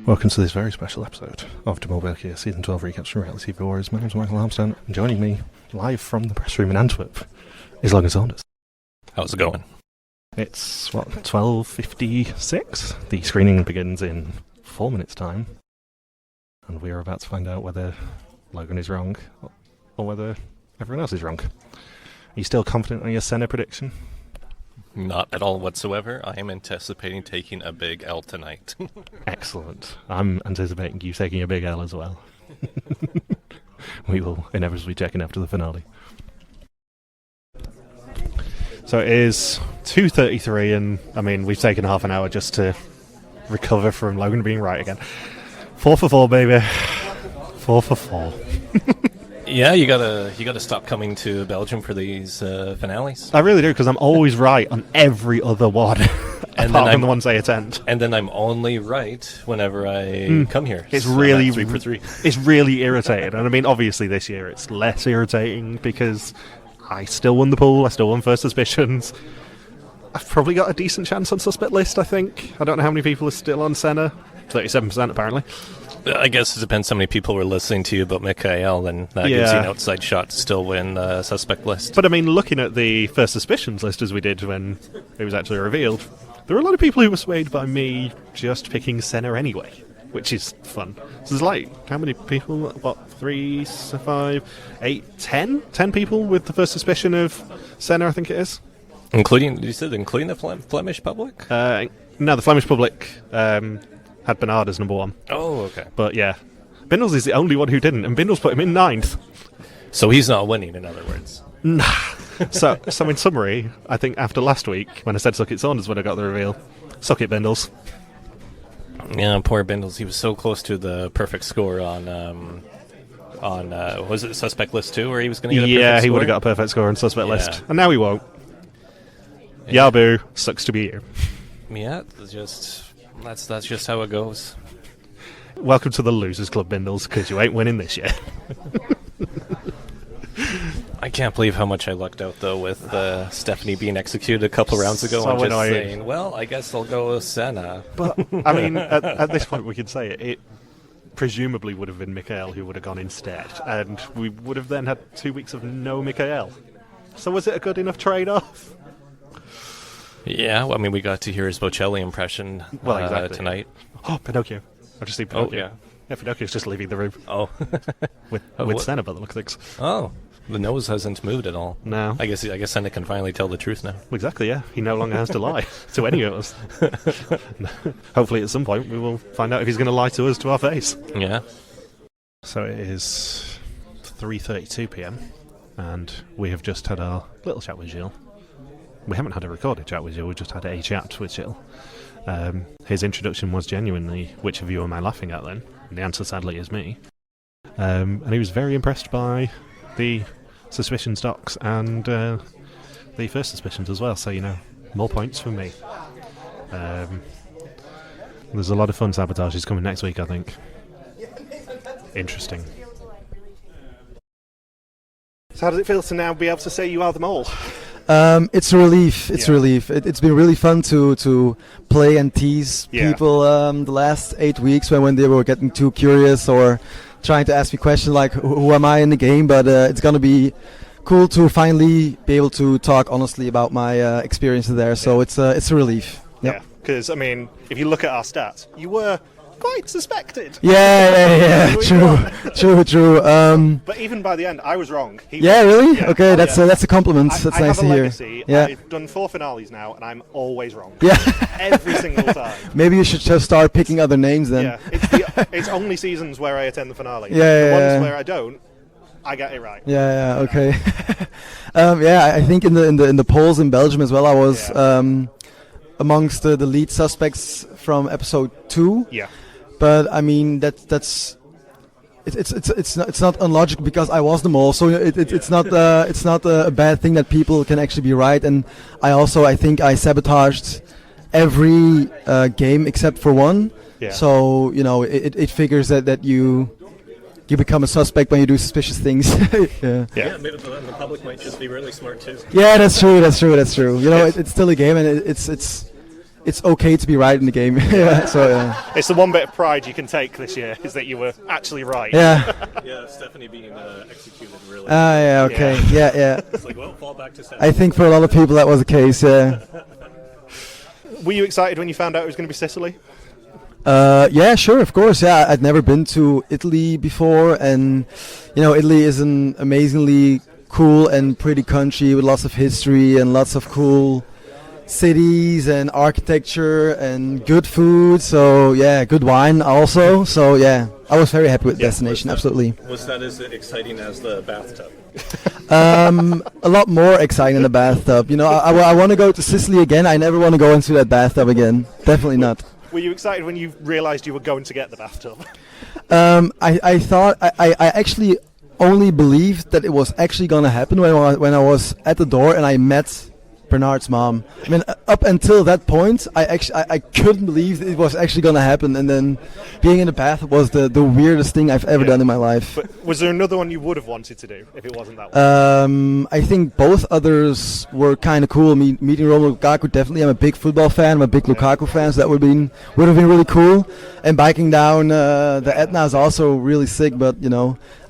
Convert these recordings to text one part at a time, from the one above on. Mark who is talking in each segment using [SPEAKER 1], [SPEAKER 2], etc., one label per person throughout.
[SPEAKER 1] Welcome to this very special episode of Mol België Season 12 Recaps from Reality TV Warriors. My name is Michael Armstrong, and joining me live from the press room in Antwerp is Logan Saunders.
[SPEAKER 2] How's it going?
[SPEAKER 1] It's, 12:56? The screening begins in 4 minutes' time, and we are about to find out whether Logan is wrong or whether everyone else is wrong. Are you still confident on your Senne prediction?
[SPEAKER 2] Not at all whatsoever. I am anticipating taking a big L tonight.
[SPEAKER 1] Excellent. I'm anticipating you taking a big L as well. We will inevitably check in after the finale. So it is 2:33, and I mean, we've taken half an hour just to recover from Logan being right again. 4 for 4, baby. 4 for 4.
[SPEAKER 2] Yeah, you gotta stop coming to Belgium for these finales.
[SPEAKER 1] I really do, because I'm always right on every other one, apart from the ones I attend.
[SPEAKER 2] And then I'm only right whenever I come here.
[SPEAKER 1] It's
[SPEAKER 2] so
[SPEAKER 1] really
[SPEAKER 2] 3 for 3.
[SPEAKER 1] It's really irritating, and I mean, obviously this year it's less irritating because I still won the pool. I still won First Suspicions. I've probably got a decent chance on Suspect List. I think. I don't know how many people are still on Senne. 37% apparently.
[SPEAKER 2] I guess it depends how many people were listening to you about Michael, and that gives you an outside shot to still win Suspect List.
[SPEAKER 1] But I mean, looking at the First Suspicions list as we did when it was actually revealed, there were a lot of people who were swayed by me just picking Senne anyway, which is fun. So there's like, how many people? What, 3, 5, 8, 10? 10 people with the First Suspicion of Senne, I think it is.
[SPEAKER 2] Including the Flemish public?
[SPEAKER 1] No, the Flemish public had Bernard as number 1.
[SPEAKER 2] Oh, okay.
[SPEAKER 1] But yeah, Bindles is the only one who didn't, and Bindles put him in 9th.
[SPEAKER 2] So he's not winning, in other words.
[SPEAKER 1] Nah. So in summary, I think after last week, when I said suck it Saunders when I got the reveal, suck it Bindles.
[SPEAKER 2] Yeah, poor Bindles. He was so close to the perfect score on was it Suspect List 2, where he was going to get a perfect score?
[SPEAKER 1] Yeah, he would have got a perfect score on Suspect List. And now he won't. Yeah. Yabu, sucks to be you.
[SPEAKER 2] Yeah, that's just how it goes.
[SPEAKER 1] Welcome to the Losers Club, Bindles, because you ain't winning this year.
[SPEAKER 2] I can't believe how much I lucked out, though, with Stephanie being executed a couple rounds ago.
[SPEAKER 1] So
[SPEAKER 2] and just
[SPEAKER 1] annoying.
[SPEAKER 2] saying, well, I guess I'll go with Senne.
[SPEAKER 1] But, I mean, at this point we can say it presumably would have been Michael who would have gone instead, and we would have then had 2 weeks of no Michael. So was it a good enough trade-off?
[SPEAKER 2] Yeah, well, I mean, we got to hear his Bocelli impression tonight.
[SPEAKER 1] Oh, Pinocchio. I've just seen Pinocchio.
[SPEAKER 2] Oh, yeah.
[SPEAKER 1] Yeah, Pinocchio's just leaving the room.
[SPEAKER 2] Oh.
[SPEAKER 1] with Senne, by the look of things.
[SPEAKER 2] Oh, the nose hasn't moved at all.
[SPEAKER 1] No.
[SPEAKER 2] I guess Senne can finally tell the truth now.
[SPEAKER 1] Exactly, yeah. He no longer has to lie to any of us. Hopefully at some point we will find out if he's going to lie to us to our face.
[SPEAKER 2] Yeah.
[SPEAKER 1] So it is 3:32 p.m. and we have just had our little chat with Gilles. We haven't had a recorded chat with Gilles, we just had a chat with Gilles. His introduction was genuinely, which of you am I laughing at then? And the answer sadly is me. And he was very impressed by the Suspicions docs and the First Suspicions as well, so more points for me. There's a lot of fun sabotages coming next week, I think. Interesting. So how does it feel to now be able to say you are the mole?
[SPEAKER 3] It's a relief. It's a relief. It's been really fun to play and tease people the last 8 weeks when they were getting too curious or trying to ask me questions like who am I in the game. But it's gonna be cool to finally be able to talk honestly about my experiences there. So it's a relief. Yep.
[SPEAKER 1] Yeah, because I mean, if you look at our stats, you were quite suspected.
[SPEAKER 3] Yeah. True.
[SPEAKER 1] But even by the end, I was wrong.
[SPEAKER 3] Really? Yeah. Okay, that's a compliment. That's
[SPEAKER 1] I
[SPEAKER 3] nice
[SPEAKER 1] have
[SPEAKER 3] to
[SPEAKER 1] a
[SPEAKER 3] hear.
[SPEAKER 1] Legacy.
[SPEAKER 3] Yeah.
[SPEAKER 1] I've done 4 finales now, and I'm always wrong.
[SPEAKER 3] Yeah.
[SPEAKER 1] Every single time.
[SPEAKER 3] Maybe you should just start picking other names then.
[SPEAKER 1] Yeah. It's only seasons where I attend the finale.
[SPEAKER 3] Yeah.
[SPEAKER 1] The ones where I don't, I get it right.
[SPEAKER 3] Yeah. Okay. I think in the polls in Belgium as well, I was amongst the lead suspects from episode 2.
[SPEAKER 1] Yeah.
[SPEAKER 3] But I mean it's not unlogical because I was the mole, so it's not a bad thing that people can actually be right. And I think I sabotaged every game except for one.
[SPEAKER 1] Yeah.
[SPEAKER 3] So it figures that you become a suspect when you do suspicious things.
[SPEAKER 2] Yeah, maybe the public might just be really smart too.
[SPEAKER 3] Yeah, that's true. It's still a game, and it's it's okay to be right in the game. Yeah, so
[SPEAKER 1] It's the one bit of pride you can take this year is that you were actually right.
[SPEAKER 3] yeah.
[SPEAKER 2] Yeah, Stephanie being executed really.
[SPEAKER 3] Yeah, okay. Yeah.
[SPEAKER 2] It's like, well, fall back to Stephanie.
[SPEAKER 3] I think for a lot of people that was the case, yeah.
[SPEAKER 1] Were you excited when you found out it was going to be Sicily?
[SPEAKER 3] Yeah, sure, of course. Yeah, I'd never been to Italy before, and Italy is an amazingly cool and pretty country with lots of history and lots of cool cities and architecture and good food. So yeah, good wine also. So yeah, I was very happy with the destination. Absolutely.
[SPEAKER 2] Was that as exciting as the bathtub?
[SPEAKER 3] A lot more exciting in the bathtub. I want to go to Sicily again. I never want to go into that bathtub again. Definitely not.
[SPEAKER 1] Were you excited when you realised you were going to get the bathtub?
[SPEAKER 3] I thought I actually only believed that it was actually going to happen when I was at the door and I met Bernard's mom. I mean, up until that point, I couldn't believe it was actually going to happen, and then being in the bath was the weirdest thing I've ever done in my life.
[SPEAKER 1] But was there another one you would have wanted to do if it wasn't that one?
[SPEAKER 3] I think both others were kind of cool. Meeting Romelu Lukaku, definitely. I'm a big football fan. I'm a big Lukaku fan, so that would have been really cool. And biking down the Etna is also really sick. But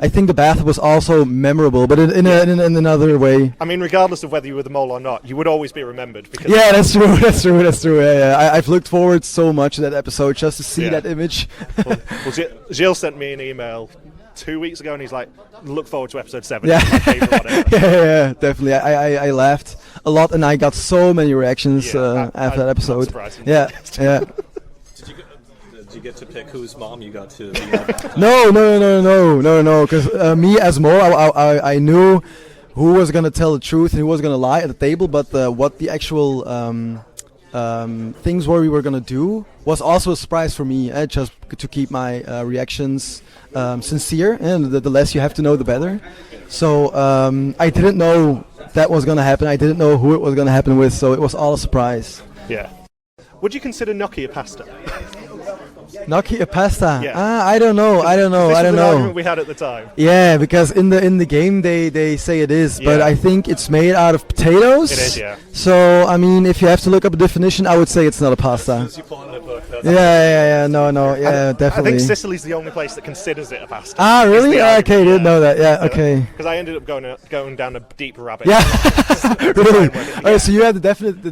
[SPEAKER 3] I think the bath was also memorable, but in another way.
[SPEAKER 1] I mean, regardless of whether you were the mole or not, you would always be remembered. Because
[SPEAKER 3] yeah, that's true. Yeah. I've looked forward so much to that episode just to see that image.
[SPEAKER 1] well, Gilles sent me an email 2 weeks ago, and he's like, "Look forward to episode 7."
[SPEAKER 3] Yeah, yeah, definitely. I laughed a lot, and I got so many reactions after that episode. Yeah.
[SPEAKER 2] Did you get to pick whose mom you got to?
[SPEAKER 3] No. Because me as Mol, I knew who was gonna tell the truth and who was gonna lie at the table, but what the actual things we were gonna do was also a surprise for me. Just to keep my reactions sincere, and the less you have to know, the better. So I didn't know that was gonna happen. I didn't know who it was gonna happen with, so it was all a surprise.
[SPEAKER 1] Yeah. Would you consider gnocchi a pasta?
[SPEAKER 3] Gnocchi a pasta?
[SPEAKER 1] Yeah.
[SPEAKER 3] I don't know.
[SPEAKER 1] This was an argument we had at the time.
[SPEAKER 3] Yeah, because in the game they say it is, but I think it's made out of potatoes.
[SPEAKER 1] It is, yeah.
[SPEAKER 3] So I mean, if you have to look up a definition, I would say it's not a pasta. Yeah. No. Yeah, definitely.
[SPEAKER 1] I think Sicily's the only place that considers it a pasta.
[SPEAKER 3] Ah, really? Okay, didn't know that. Yeah, okay.
[SPEAKER 1] Because I ended up going down a deep rabbit.
[SPEAKER 3] Yeah. Really? Okay, so you had the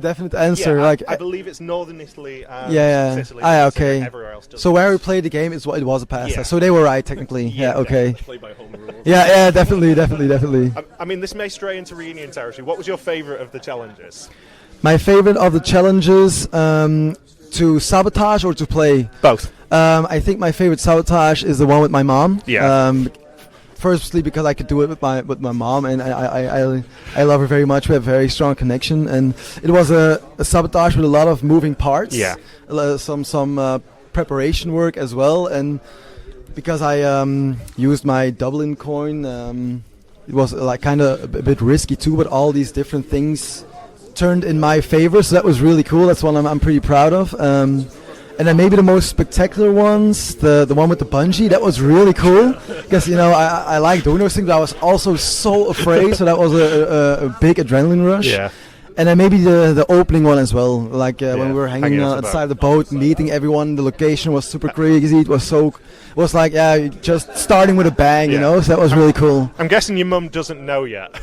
[SPEAKER 3] definite answer.
[SPEAKER 1] Yeah, I believe it's northern Italy and Sicily.
[SPEAKER 3] Okay.
[SPEAKER 1] Everywhere else does.
[SPEAKER 3] So where we played the game, it was a pasta.
[SPEAKER 1] Yeah.
[SPEAKER 3] So they were right technically. Yeah. Okay.
[SPEAKER 2] Play by home rules.
[SPEAKER 3] Yeah. Definitely.
[SPEAKER 1] I mean, this may stray into reunion territory. What was your favourite of the challenges?
[SPEAKER 3] My favorite of the challenges, to sabotage or to play?
[SPEAKER 1] Both.
[SPEAKER 3] I think my favorite sabotage is the one with my mom.
[SPEAKER 1] Yeah.
[SPEAKER 3] Firstly, because I could do it with my mom, and I love her very much. We have a very strong connection, and it was a sabotage with a lot of moving parts.
[SPEAKER 1] Yeah.
[SPEAKER 3] Some preparation work as well, and because I used my Dublin coin, it was like kind of a bit risky too. But all these different things turned in my favor, so that was really cool. That's one I'm pretty proud of. And then maybe the most spectacular ones, the one with the bungee, that was really cool. Because, I like doing those things, but I was also so afraid, so that was a big adrenaline rush.
[SPEAKER 1] Yeah.
[SPEAKER 3] And then maybe the opening one as well, like when we were hanging outside the boat, meeting everyone. The location was super crazy. It was like just starting with a bang, so that was really cool.
[SPEAKER 1] I'm guessing your mum doesn't know yet.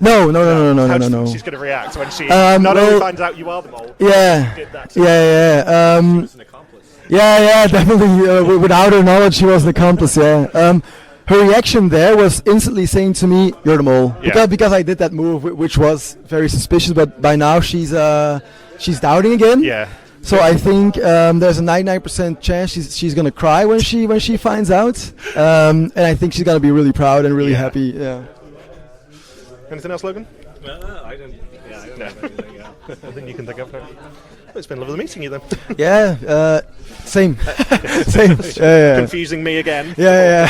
[SPEAKER 3] No.
[SPEAKER 1] How do you think she's going to react when she not only finds out you are the mole?
[SPEAKER 3] Yeah.
[SPEAKER 1] Did that
[SPEAKER 3] Yeah. Yeah, definitely. Without her knowledge, she was an accomplice. Yeah. Her reaction there was instantly saying to me, "You're the mole," because I did that move, which was very suspicious. But by now she's doubting again.
[SPEAKER 1] Yeah.
[SPEAKER 3] So I think there's a 99% chance she's gonna cry when she finds out, and I think she's gonna be really proud and really happy. Yeah.
[SPEAKER 1] Anything else, Logan?
[SPEAKER 2] I don't have anything. Yeah.
[SPEAKER 1] Nothing you can think of. Well, it's been lovely meeting you then.
[SPEAKER 3] Yeah. Same. Same. Yeah.
[SPEAKER 1] Confusing me again.
[SPEAKER 3] Yeah.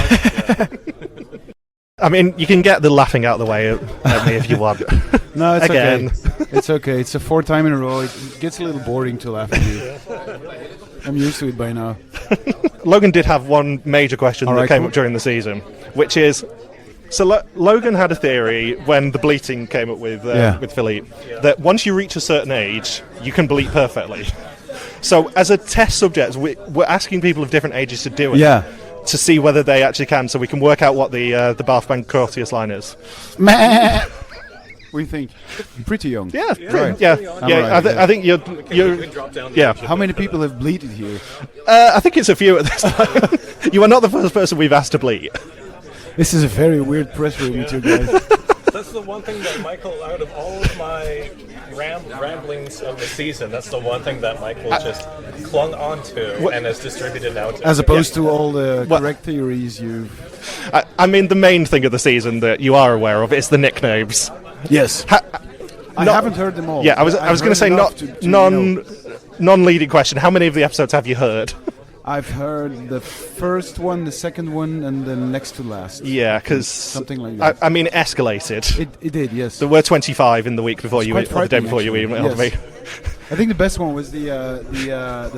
[SPEAKER 1] I mean, you can get the laughing out of the way at me if you want.
[SPEAKER 4] No, it's
[SPEAKER 1] Again.
[SPEAKER 4] okay. It's okay. It's the fourth time in a row. It gets a little boring to laugh at you. I'm used to it by now.
[SPEAKER 1] Logan did have one major question that came up during the season, which is, so Logan had a theory when the bleating came up with Philippe, that once you reach a certain age, you can bleat perfectly. So as a test subject, we're asking people of different ages to do it.
[SPEAKER 4] Yeah.
[SPEAKER 1] To see whether they actually can, so we can work out what the Bath Bank Courteous line is.
[SPEAKER 4] We think pretty young.
[SPEAKER 1] Yeah,
[SPEAKER 4] Right.
[SPEAKER 1] yeah.
[SPEAKER 4] Right,
[SPEAKER 1] I think you're.
[SPEAKER 2] Drop down
[SPEAKER 1] Yeah.
[SPEAKER 4] How many people have bleated here?
[SPEAKER 1] I think it's a few at this time. You are not the first person we've asked to bleat.
[SPEAKER 4] This is a very weird press room, you two guys.
[SPEAKER 2] That's the one thing that Michael, out of all of my ramblings of the season, that's the one thing that Michael just clung onto and has distributed now.
[SPEAKER 4] As opposed to all the correct theories you've...
[SPEAKER 1] I mean, the main thing of the season that you are aware of is the nicknames.
[SPEAKER 4] Yes. I haven't heard them all.
[SPEAKER 1] Yeah, I was going to say non-leading question. How many of the episodes have you heard?
[SPEAKER 4] I've heard the first one, the second one, and the next to last.
[SPEAKER 1] Yeah, because
[SPEAKER 4] something like that.
[SPEAKER 1] I mean, it escalated.
[SPEAKER 4] It did, yes.
[SPEAKER 1] There were 25 in the week before you, or
[SPEAKER 4] quite
[SPEAKER 1] the day before you
[SPEAKER 4] frightening,
[SPEAKER 1] emailed
[SPEAKER 4] actually.
[SPEAKER 1] me.
[SPEAKER 4] I think the best one was the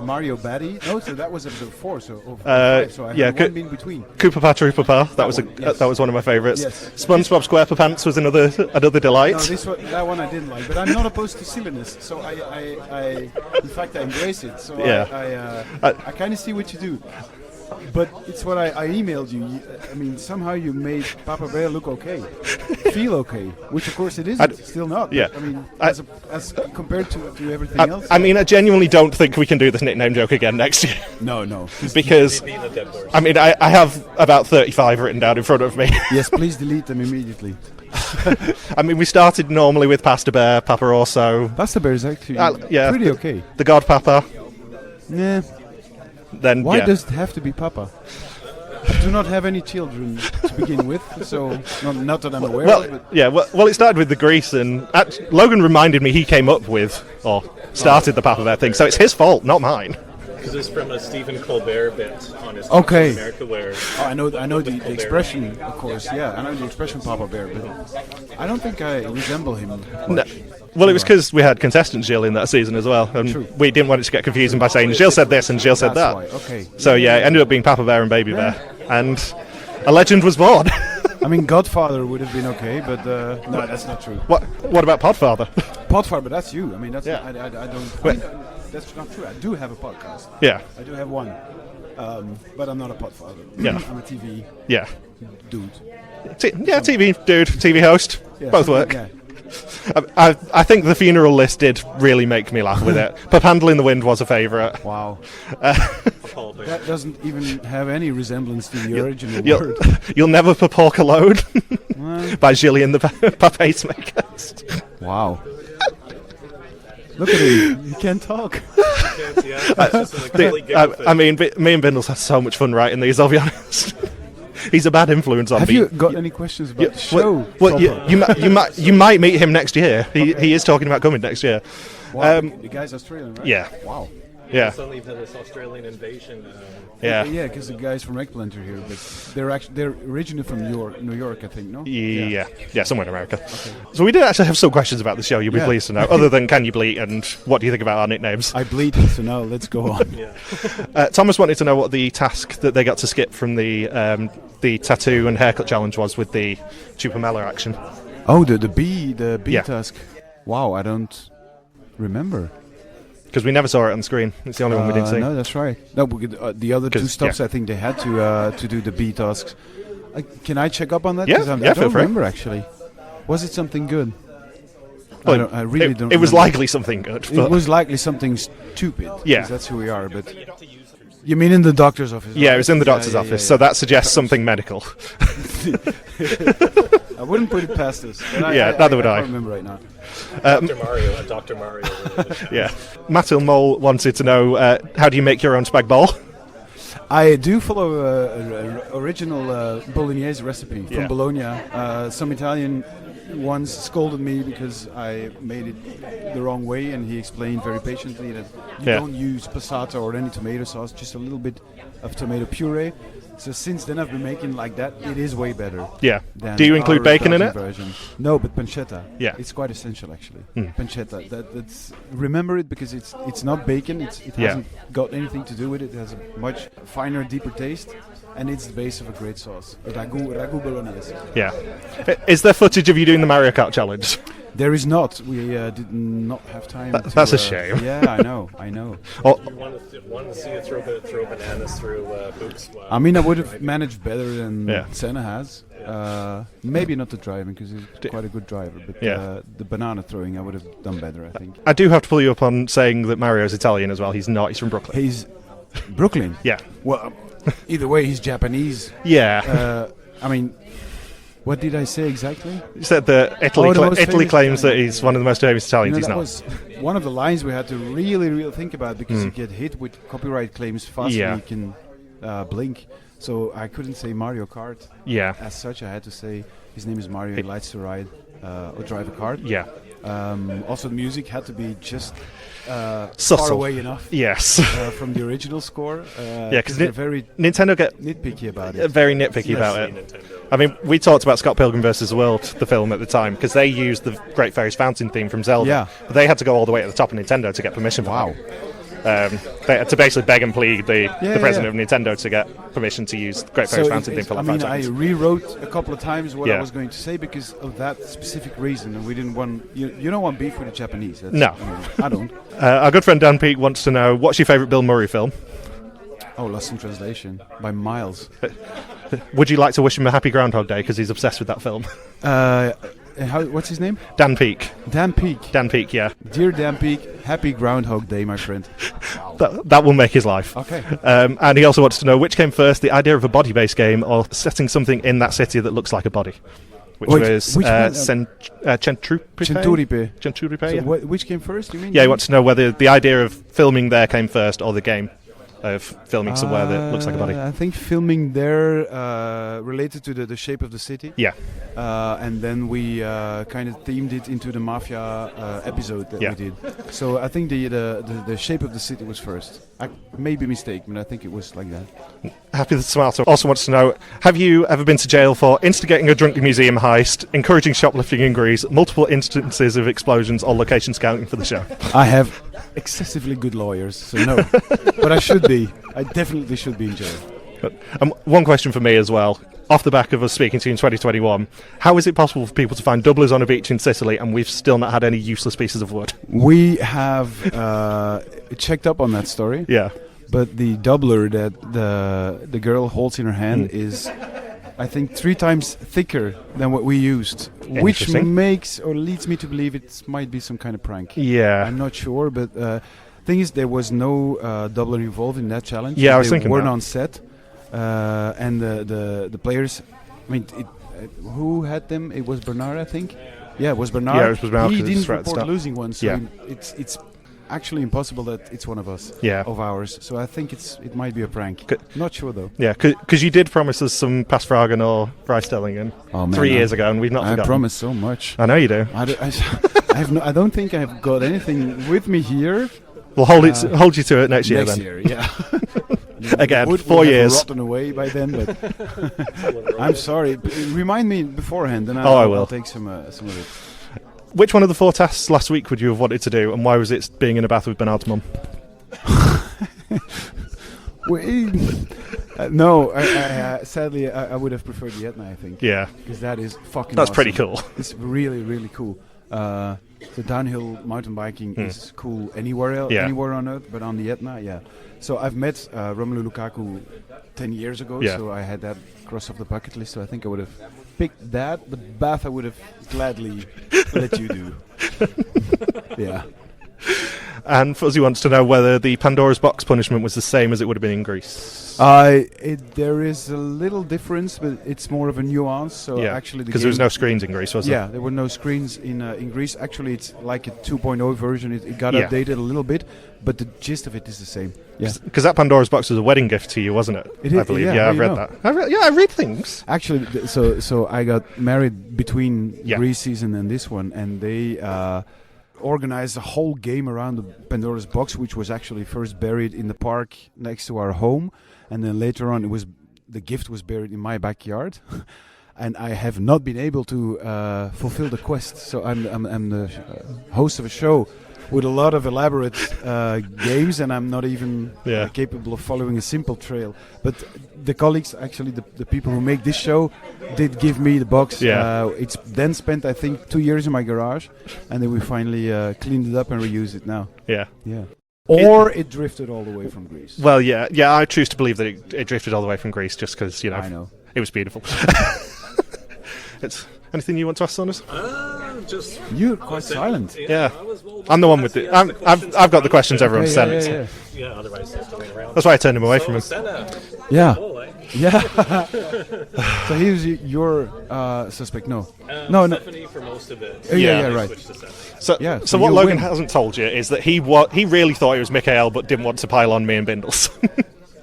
[SPEAKER 4] Mario Baddie. No, so that was episode 4. So five, so I had one in between.
[SPEAKER 1] Cooper Pa Trooper Pa. That was one of my favourites. Yes. SpongeBob SquarePants was another delight.
[SPEAKER 4] No, that one I didn't like, but I'm not opposed to silliness. So I in fact I embrace it. So
[SPEAKER 1] yeah.
[SPEAKER 4] I kind of see what you do. But it's what I emailed you. I mean, somehow you made Papa Bear look okay, feel okay, which of course it isn't. Still not.
[SPEAKER 1] Yeah.
[SPEAKER 4] I mean, as compared to everything else.
[SPEAKER 1] I mean, I genuinely don't think we can do this nickname joke again next year.
[SPEAKER 4] No.
[SPEAKER 1] Because I mean, I have about 35 written down in front of me.
[SPEAKER 4] Yes, please delete them immediately.
[SPEAKER 1] I mean, we started normally with Pasta Bear, Papa Orso.
[SPEAKER 4] Pasta Bear is actually pretty okay.
[SPEAKER 1] The God Papa.
[SPEAKER 4] Yeah.
[SPEAKER 1] Then
[SPEAKER 4] why does it have to be Papa? I do not have any children to begin with, so not that I'm aware of. But
[SPEAKER 1] Well, it started with the grease, and Logan reminded me he came up with, or started the Papa Bear thing, so it's his fault, not mine.
[SPEAKER 2] Because it's from a Stephen Colbert bit on his
[SPEAKER 4] okay.
[SPEAKER 2] America where
[SPEAKER 4] I know the expression, of course. Yeah, I know the expression Papa Bear, but I don't think I resemble him much.
[SPEAKER 1] No. Well, it was because we had contestant Gilles in that season as well, and we didn't want it to get confusing by saying Gilles said this and Gilles said that.
[SPEAKER 4] Why. Okay.
[SPEAKER 1] So it ended up being Papa Bear and Baby Bear, and a legend was born.
[SPEAKER 4] I mean, Godfather would have been okay, but no, that's not true.
[SPEAKER 1] What about Podfather?
[SPEAKER 4] Podfather, but that's you. I mean, that's I don't. That's not true. I do have a podcast.
[SPEAKER 1] Yeah.
[SPEAKER 4] I do have one, but I'm not a podfather.
[SPEAKER 1] Yeah.
[SPEAKER 4] I'm a TV.
[SPEAKER 1] Yeah.
[SPEAKER 4] Dude.
[SPEAKER 1] TV dude, TV host, both work.
[SPEAKER 4] Yeah.
[SPEAKER 1] I think the funeral list did really make me laugh with it. Papandle in the Wind was a favourite.
[SPEAKER 4] Wow. That doesn't even have any resemblance to the original word.
[SPEAKER 1] You'll never pork alone by Gillian the Pacemakers.
[SPEAKER 4] Wow. Look at him. He can't talk.
[SPEAKER 1] I mean, me and Bindles have so much fun writing these, I'll be honest. He's a bad influence on me.
[SPEAKER 4] Have you got any questions about the show?
[SPEAKER 1] You might meet him next year. He is talking about coming next year.
[SPEAKER 4] Wow, the guy's Australian, right?
[SPEAKER 1] Yeah.
[SPEAKER 4] Wow.
[SPEAKER 1] Yeah.
[SPEAKER 2] Suddenly this Australian invasion.
[SPEAKER 1] Yeah,
[SPEAKER 4] because the guys from Eggplant are here, but they're originally from New York, I think. No.
[SPEAKER 1] Yeah, somewhere in America. Okay. So we did actually have some questions about the show. You'll be pleased to know. Other than can you bleat and what do you think about our nicknames?
[SPEAKER 4] I bleat, so now let's go on.
[SPEAKER 1] Thomas wanted to know what the task that they got to skip from the tattoo and haircut challenge was with the Chupamela action.
[SPEAKER 4] Oh, the bee task. Wow, I don't remember.
[SPEAKER 1] Because we never saw it on screen. It's the only one we didn't see.
[SPEAKER 4] No, that's right. No, the other two stops, I think they had to do the bee tasks. Can I check up on that?
[SPEAKER 1] Yeah,
[SPEAKER 4] I don't remember actually. Was it something good?
[SPEAKER 1] Well,
[SPEAKER 4] I really don't.
[SPEAKER 1] It was likely something good.
[SPEAKER 4] It was likely something stupid.
[SPEAKER 1] Yeah,
[SPEAKER 4] that's who we are. But you mean in the doctor's office?
[SPEAKER 1] Yeah, it was in the doctor's office. So that suggests something medical.
[SPEAKER 4] I wouldn't put it past us.
[SPEAKER 1] Neither would I.
[SPEAKER 4] I can't remember right now.
[SPEAKER 2] Dr. Mario.
[SPEAKER 1] Yeah. Matil Mol wanted to know, how do you make your own spag bol?
[SPEAKER 4] I do follow an original bolognaise recipe from Bologna. Some Italian once scolded me because I made it the wrong way, and he explained very patiently that you don't use passata or any tomato sauce, just a little bit of tomato puree. So since then I've been making like that. It is way better.
[SPEAKER 1] Yeah. Do you include bacon in it?
[SPEAKER 4] Version. No, but pancetta.
[SPEAKER 1] Yeah.
[SPEAKER 4] It's quite essential actually. Pancetta. That's remember it because it's not bacon. It hasn't got anything to do with it. It has a much finer, deeper taste, and it's the base of a great sauce. Ragu bolognaise.
[SPEAKER 1] Yeah. Is there footage of you doing the Mario Kart challenge?
[SPEAKER 4] There is not. We did not have time.
[SPEAKER 1] That's a shame.
[SPEAKER 4] Yeah, I know.
[SPEAKER 1] Oh,
[SPEAKER 2] You wanted to see it throw bananas through hoops.
[SPEAKER 4] I mean, I would have managed better than
[SPEAKER 1] Yeah.
[SPEAKER 4] Senne has. Maybe not the driving, because he's quite a good driver, but the banana throwing I would have done better, I think.
[SPEAKER 1] I do have to pull you up on saying that Mario's Italian as well. He's not. He's from Brooklyn.
[SPEAKER 4] He's Brooklyn.
[SPEAKER 1] Yeah.
[SPEAKER 4] Well, either way, he's Japanese.
[SPEAKER 1] Yeah.
[SPEAKER 4] I mean, what did I say exactly?
[SPEAKER 1] You said that Italy,
[SPEAKER 4] the most
[SPEAKER 1] Italy
[SPEAKER 4] famous
[SPEAKER 1] claims that
[SPEAKER 4] Italian.
[SPEAKER 1] he's one of the most famous Italians.
[SPEAKER 4] You
[SPEAKER 1] He's
[SPEAKER 4] know, that
[SPEAKER 1] not.
[SPEAKER 4] was one of the lines we had to really think about, because you get hit with copyright claims faster
[SPEAKER 1] Yeah.
[SPEAKER 4] than you can blink. So I couldn't say Mario Kart
[SPEAKER 1] Yeah.
[SPEAKER 4] as such. I had to say his name is Mario. He likes to ride or drive a kart.
[SPEAKER 1] Yeah.
[SPEAKER 4] Also, the music had to be just far
[SPEAKER 1] Subtle.
[SPEAKER 4] away enough
[SPEAKER 1] Yes.
[SPEAKER 4] from the original score.
[SPEAKER 1] Yeah, because
[SPEAKER 4] they're very
[SPEAKER 1] Nintendo get
[SPEAKER 4] nitpicky about it.
[SPEAKER 1] very nitpicky about it. I mean, we talked about Scott Pilgrim vs. the World, the film, at the time, because they used the Great Fairy's Fountain theme from Zelda.
[SPEAKER 4] Yeah.
[SPEAKER 1] But they had to go all the way to the top of Nintendo to get permission for
[SPEAKER 4] Wow.
[SPEAKER 1] that. They had to basically beg and plead the president of Nintendo to get permission to use Great Fairy's Fountain theme for like 5
[SPEAKER 4] I
[SPEAKER 1] seconds.
[SPEAKER 4] rewrote a couple of times what
[SPEAKER 1] Yeah.
[SPEAKER 4] I was going to say because of that specific reason, and we didn't want you don't want beef with the Japanese. That's,
[SPEAKER 1] No.
[SPEAKER 4] I don't.
[SPEAKER 1] Our good friend Dan Peake wants to know, what's your favourite Bill Murray film?
[SPEAKER 4] Oh, Lost in Translation by miles.
[SPEAKER 1] Would you like to wish him a happy Groundhog Day, because he's obsessed with that film?
[SPEAKER 4] What's his name?
[SPEAKER 1] Dan Peake.
[SPEAKER 4] Dan Peake.
[SPEAKER 1] Dan Peake, yeah.
[SPEAKER 4] Dear Dan Peake, happy Groundhog Day, my friend.
[SPEAKER 1] That will make his life.
[SPEAKER 4] Okay.
[SPEAKER 1] And he also wants to know, which came first, the idea of a body-based game or setting something in that city that looks like a body? Which was
[SPEAKER 4] which one?
[SPEAKER 1] Centuripe?
[SPEAKER 4] Centuripe.
[SPEAKER 1] Yeah.
[SPEAKER 4] So which came first, you mean?
[SPEAKER 1] Yeah, he wants to know whether the idea of filming there came first or the game of filming somewhere that looks like a body.
[SPEAKER 4] I think filming there related to the shape of the city.
[SPEAKER 1] Yeah.
[SPEAKER 4] And then we kind of themed it into the mafia episode that
[SPEAKER 1] Yeah.
[SPEAKER 4] we did. So I think the shape of the city was first. I may be mistaken, but I think it was like that.
[SPEAKER 1] Happy the Smarter also wants to know, have you ever been to jail for instigating a drunken museum heist, encouraging shoplifting in Greece, multiple instances of explosions, or location scouting for the show?
[SPEAKER 4] I have excessively good lawyers, so no. But I should be. I definitely should be in jail.
[SPEAKER 1] But, one question for me as well. Off the back of us speaking to you in 2021, how is it possible for people to find doublers on a beach in Sicily and we've still not had any useless pieces of wood?
[SPEAKER 4] We have checked up on that story.
[SPEAKER 1] Yeah.
[SPEAKER 4] But the doubler that the girl holds in her hand is, I think, 3 times thicker than what we used, which
[SPEAKER 1] Interesting.
[SPEAKER 4] makes or leads me to believe it might be some kind of prank.
[SPEAKER 1] Yeah.
[SPEAKER 4] I'm not sure, but thing is, there was no doubler involved in that challenge.
[SPEAKER 1] Yeah, I was
[SPEAKER 4] they
[SPEAKER 1] thinking
[SPEAKER 4] weren't
[SPEAKER 1] that.
[SPEAKER 4] on set, and the players. I mean, who had them? It was Bernard, I think. Yeah, it was Bernard.
[SPEAKER 1] Yeah, it was Bernard,
[SPEAKER 4] He
[SPEAKER 1] 'cause it's
[SPEAKER 4] didn't
[SPEAKER 1] right at the
[SPEAKER 4] report
[SPEAKER 1] start.
[SPEAKER 4] losing one, so
[SPEAKER 1] Yeah.
[SPEAKER 4] it's actually impossible that it's one of us.
[SPEAKER 1] Yeah.
[SPEAKER 4] Of ours. So I think it might be a prank. Not sure though.
[SPEAKER 1] Yeah, because you did promise us some Pastfragen or Rice-Stellingen 3 years ago, and we've not
[SPEAKER 4] I
[SPEAKER 1] forgotten.
[SPEAKER 4] promise so much.
[SPEAKER 1] I know you do.
[SPEAKER 4] I don't think I've got anything with me here.
[SPEAKER 1] We'll hold you to it next year
[SPEAKER 4] Next
[SPEAKER 1] then.
[SPEAKER 4] year, yeah.
[SPEAKER 1] Again,
[SPEAKER 4] Wood
[SPEAKER 1] 4
[SPEAKER 4] will have
[SPEAKER 1] years.
[SPEAKER 4] rotten away by then, but I'm sorry. Remind me beforehand, and
[SPEAKER 1] I
[SPEAKER 4] I'll
[SPEAKER 1] will.
[SPEAKER 4] take some of it.
[SPEAKER 1] Which one of the 4 tasks last week would you have wanted to do, and why was it being in a bath with Bernard's mum?
[SPEAKER 4] No, sadly, I would have preferred the Etna, I think.
[SPEAKER 1] Yeah.
[SPEAKER 4] Because that is fucking
[SPEAKER 1] That's
[SPEAKER 4] awesome.
[SPEAKER 1] pretty cool.
[SPEAKER 4] It's really, really cool. The downhill mountain biking is cool anywhere else,
[SPEAKER 1] Yeah.
[SPEAKER 4] anywhere on Earth, but on the Etna, yeah. So I've met Romelu Lukaku 10 years ago,
[SPEAKER 1] Yeah.
[SPEAKER 4] so I had that cross off the bucket list, so I think I would have picked that. The bath I would have gladly let you do. Yeah.
[SPEAKER 1] And Fuzzy wants to know whether the Pandora's Box punishment was the same as it would have been in Greece.
[SPEAKER 4] There is a little difference, but it's more of a nuance. So
[SPEAKER 1] Yeah,
[SPEAKER 4] actually,
[SPEAKER 1] because there was no screens in Greece, was there?
[SPEAKER 4] Yeah, there were no screens in Greece. Actually, it's like a 2.0 version. It got
[SPEAKER 1] Yeah.
[SPEAKER 4] updated a little bit, but the gist of it is the same. Yeah.
[SPEAKER 1] Because that Pandora's Box was a wedding gift to you, wasn't it?
[SPEAKER 4] It
[SPEAKER 1] I
[SPEAKER 4] is,
[SPEAKER 1] believe.
[SPEAKER 4] yeah,
[SPEAKER 1] Yeah,
[SPEAKER 4] how
[SPEAKER 1] I've
[SPEAKER 4] you
[SPEAKER 1] read
[SPEAKER 4] know?
[SPEAKER 1] that. I read things.
[SPEAKER 4] Actually, so I got married between
[SPEAKER 1] Yeah.
[SPEAKER 4] Greece season and this one, and they organized a whole game around the Pandora's Box, which was actually first buried in the park next to our home, and then later on the gift was buried in my backyard. And I have not been able to fulfill the quest. So I'm the host of a show with a lot of elaborate games, and I'm not even capable of following a simple trail. But the colleagues, actually, the people who make this show, did give me the box. It's then spent, I think, 2 years in my garage, and then we finally cleaned it up and reused it now.
[SPEAKER 1] Yeah.
[SPEAKER 4] Or it drifted all the way from Greece.
[SPEAKER 1] Well, yeah. I choose to believe that it drifted all the way from Greece just because,
[SPEAKER 4] I know.
[SPEAKER 1] It was beautiful. It's anything you want to ask, Saunders?
[SPEAKER 2] Just
[SPEAKER 4] you're quite silent.
[SPEAKER 1] Yeah. I'm the one with the. I've got the questions everyone's sent.
[SPEAKER 2] Yeah, otherwise they have to wait around.
[SPEAKER 1] That's why I turned him away from him.
[SPEAKER 2] Senne.
[SPEAKER 4] Yeah.
[SPEAKER 2] Cool, eh?
[SPEAKER 4] Yeah. So he was your suspect? No. No.
[SPEAKER 2] Stephanie for most of it.
[SPEAKER 4] Right.
[SPEAKER 2] Switched to Senne.
[SPEAKER 1] So what Logan hasn't told you is that he really thought it was Mikhail, but didn't want to pile on me and Bindles.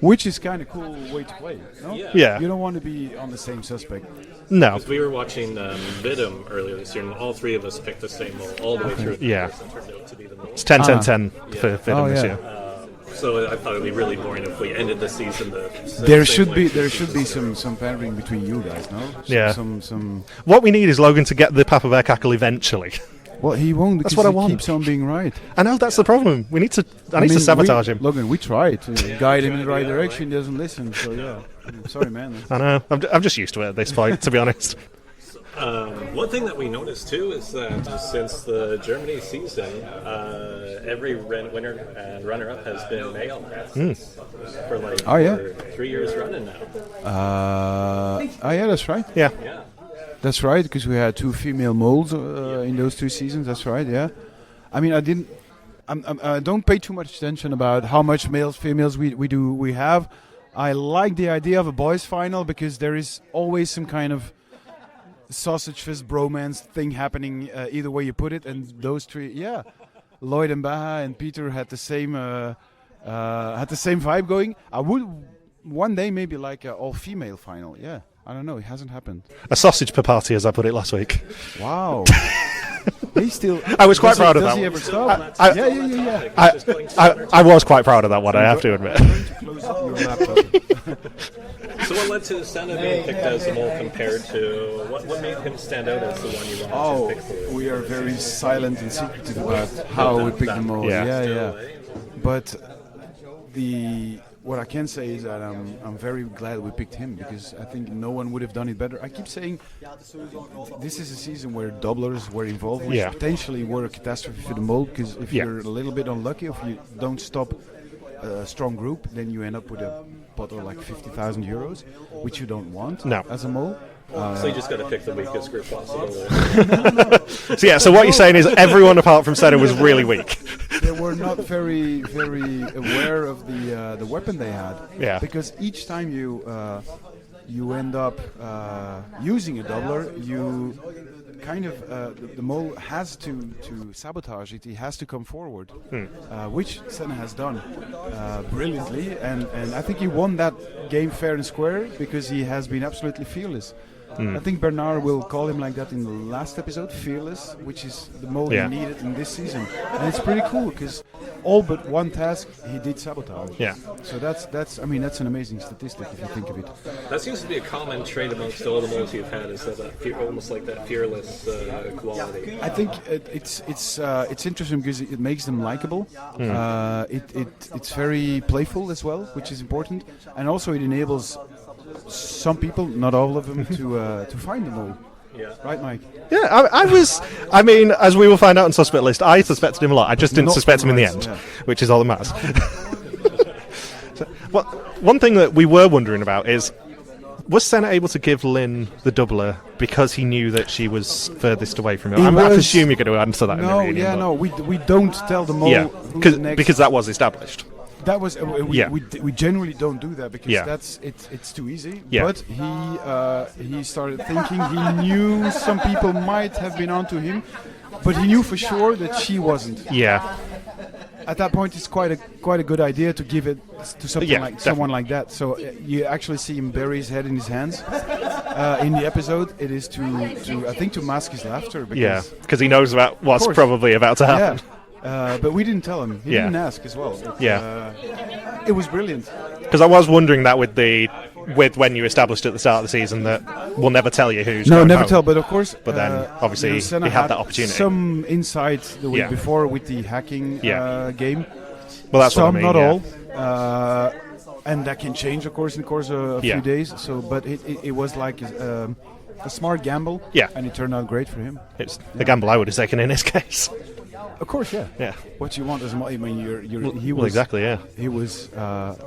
[SPEAKER 4] Which is kind of cool way to play, no?
[SPEAKER 1] Yeah.
[SPEAKER 4] You don't want to be on the same suspect.
[SPEAKER 1] No.
[SPEAKER 2] We were watching Vidum earlier this year, and all three of us picked the same mole all the way through.
[SPEAKER 1] Yeah.
[SPEAKER 2] And turned out to be the mole.
[SPEAKER 1] It's 10-10-10 for Vidum this year.
[SPEAKER 2] So I thought it would be really boring if we ended the season.
[SPEAKER 4] There should be some pandering between you guys, no? Some.
[SPEAKER 1] What we need is Logan to get the Papa Bear cackle eventually.
[SPEAKER 4] Well, he won't because he keeps on being right.
[SPEAKER 1] I know, that's the problem. I need to sabotage him.
[SPEAKER 4] Logan, we try to guide him in the right direction. He doesn't listen, so yeah. Sorry, man.
[SPEAKER 1] I know. I'm just used to it at this point, to be honest.
[SPEAKER 2] One thing that we noticed too is that since the Germany season, every winner and runner-up has been male for for 3 years running now.
[SPEAKER 4] That's right.
[SPEAKER 1] Yeah.
[SPEAKER 4] That's right, because we had 2 female moles in those 2 seasons. That's right. Yeah. I mean, I don't pay too much attention about how much males, females we have. I like the idea of a boys' final because there is always some kind of sausage fist bromance thing happening either way you put it, and those 3, Lloyd and Baha and Peter had the same vibe going. I would one day maybe like an all-female final. Yeah, I don't know. It hasn't happened.
[SPEAKER 1] A sausage per party, as I put it last week.
[SPEAKER 4] Wow. I
[SPEAKER 1] was quite proud of that.
[SPEAKER 4] Does he ever stop?
[SPEAKER 1] I was quite proud of that one, I have to admit.
[SPEAKER 2] So what led to Senne being picked as the mole compared to what made him stand out as the one you wanted to pick?
[SPEAKER 4] We are very silent and secretive about how we pick the mole. Yeah. But what I can say is that I'm very glad we picked him because I think no one would have done it better. I keep saying this is a season where doublers were involved, which potentially were a catastrophe for the mole because if you're a little bit unlucky, if you don't stop a strong group, then you end up with a pot of like 50,000 euros, which you don't want as a mole.
[SPEAKER 2] So you just got to pick the weakest group possible.
[SPEAKER 1] So what you're saying is everyone apart from Senne was really weak.
[SPEAKER 4] They were not very, very aware of the weapon they had.
[SPEAKER 1] Yeah.
[SPEAKER 4] Because each time you end up using a doubler, you kind of the mole has to sabotage it. He has to come forward, which Senne has done brilliantly, and I think he won that game fair and square because he has been absolutely fearless. I think Bernard will call him like that in the last episode, fearless, which is the mole he needed in this season, and it's pretty cool because all but one task he did sabotage.
[SPEAKER 1] Yeah.
[SPEAKER 4] So that's an amazing statistic if you think of it.
[SPEAKER 2] That seems to be a common trait amongst all the moles you've had, is that almost like that fearless quality.
[SPEAKER 4] I think it's interesting because it makes them likable. It's very playful as well, which is important, and also it enables some people, not all of them, to find the mole.
[SPEAKER 2] Yeah.
[SPEAKER 4] Right, Mike?
[SPEAKER 1] Yeah, I mean, as we will find out on Suspect List, I suspected him a lot. I just didn't suspect him in the end, which is all that matters. One thing that we were wondering about is, was Senne able to give Lynn the doubler because he knew that she was furthest away from him? I presume you're going to answer that in the reading.
[SPEAKER 4] We don't tell the mole
[SPEAKER 1] because that was established.
[SPEAKER 4] That was we generally don't do that because it's too easy.
[SPEAKER 1] Yeah.
[SPEAKER 4] But he started thinking he knew some people might have been onto him, but he knew for sure that she wasn't.
[SPEAKER 1] Yeah.
[SPEAKER 4] At that point, it's quite a good idea to give it to someone like that. So you actually see him bury his head in his hands. In the episode, it is to mask his laughter.
[SPEAKER 1] Because he knows about what's probably about to happen.
[SPEAKER 4] But we didn't tell him. He didn't ask as well. But, it was brilliant.
[SPEAKER 1] Because I was wondering that with the with when you established at the start of the season that we'll never tell you who's
[SPEAKER 4] no,
[SPEAKER 1] going
[SPEAKER 4] never
[SPEAKER 1] home.
[SPEAKER 4] tell. But of course,
[SPEAKER 1] But then, obviously,
[SPEAKER 4] Senne
[SPEAKER 1] he had that opportunity.
[SPEAKER 4] Some insight the week
[SPEAKER 1] Yeah.
[SPEAKER 4] before with the hacking game.
[SPEAKER 1] Well, that's
[SPEAKER 4] some,
[SPEAKER 1] what I mean,
[SPEAKER 4] not
[SPEAKER 1] yeah.
[SPEAKER 4] all. And that can change, of course, in the course of a
[SPEAKER 1] Yeah.
[SPEAKER 4] few days. So, but it was like a smart gamble.
[SPEAKER 1] Yeah.
[SPEAKER 4] And it turned out great for him.
[SPEAKER 1] It's the gamble I would have taken in his case.
[SPEAKER 4] Of course, yeah.
[SPEAKER 1] Yeah.
[SPEAKER 4] What you want as I mean, he was
[SPEAKER 1] Well, exactly, yeah.
[SPEAKER 4] He was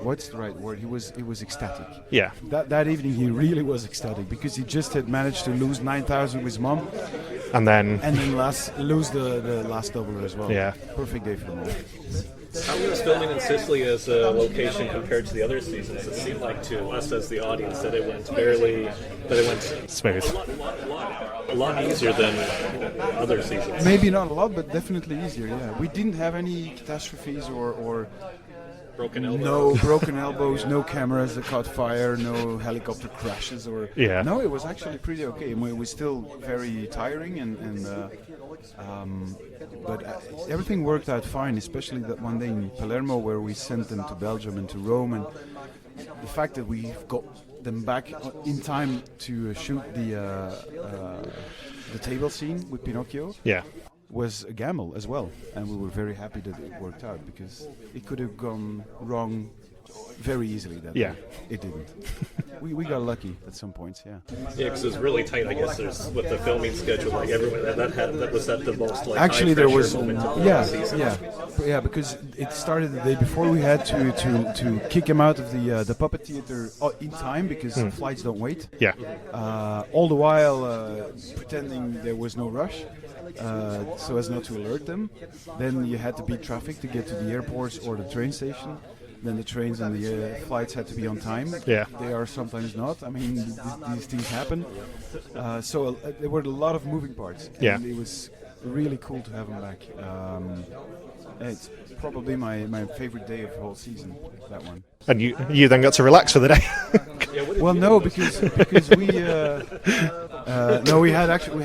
[SPEAKER 4] what's the right word? He was ecstatic.
[SPEAKER 1] Yeah.
[SPEAKER 4] That evening, he really was ecstatic because he just had managed to lose 9,000 with his mom,
[SPEAKER 1] And then,
[SPEAKER 4] lose the last doubler as well.
[SPEAKER 1] Yeah.
[SPEAKER 4] Perfect day for them all.
[SPEAKER 2] How was filming in Sicily as a location compared to the other seasons? It seemed like to us as the audience that it went
[SPEAKER 1] smooth.
[SPEAKER 2] a lot easier than other seasons.
[SPEAKER 4] Maybe not a lot, but definitely easier. Yeah, we didn't have any catastrophes or
[SPEAKER 2] Broken elbows.
[SPEAKER 4] no broken elbows, no cameras that caught fire, no helicopter crashes or.
[SPEAKER 1] Yeah.
[SPEAKER 4] No, it was actually pretty okay. It was still very tiring but everything worked out fine, especially that one day in Palermo where we sent them to Belgium and to Rome, and the fact that we got them back in time to shoot the table scene with Pinocchio
[SPEAKER 1] Yeah.
[SPEAKER 4] was a gamble as well, and we were very happy that it worked out because it could have gone wrong very easily. That
[SPEAKER 1] Yeah.
[SPEAKER 4] day. It didn't. we got lucky at some points. Yeah.
[SPEAKER 2] Yeah, because it was really tight. I guess there's with the filming schedule, like everyone that was at the most like
[SPEAKER 4] Actually,
[SPEAKER 2] high
[SPEAKER 4] there
[SPEAKER 2] pressure
[SPEAKER 4] was
[SPEAKER 2] moment of the season.
[SPEAKER 4] yeah, because it started the day before. We had to kick him out of the puppet theater in time because flights don't wait.
[SPEAKER 1] Yeah.
[SPEAKER 4] All the while pretending there was no rush. So as not to alert them. Then you had to beat traffic to get to the airports or the train station. Then the trains and the flights had to be on time.
[SPEAKER 1] Yeah.
[SPEAKER 4] They are sometimes not. I mean, these things happen. So there were a lot of moving parts. And
[SPEAKER 1] Yeah.
[SPEAKER 4] it was really cool to have them back. It's probably my favorite day of the whole season, that one.
[SPEAKER 1] And you then got to relax for the day.
[SPEAKER 4] Well, no, because we we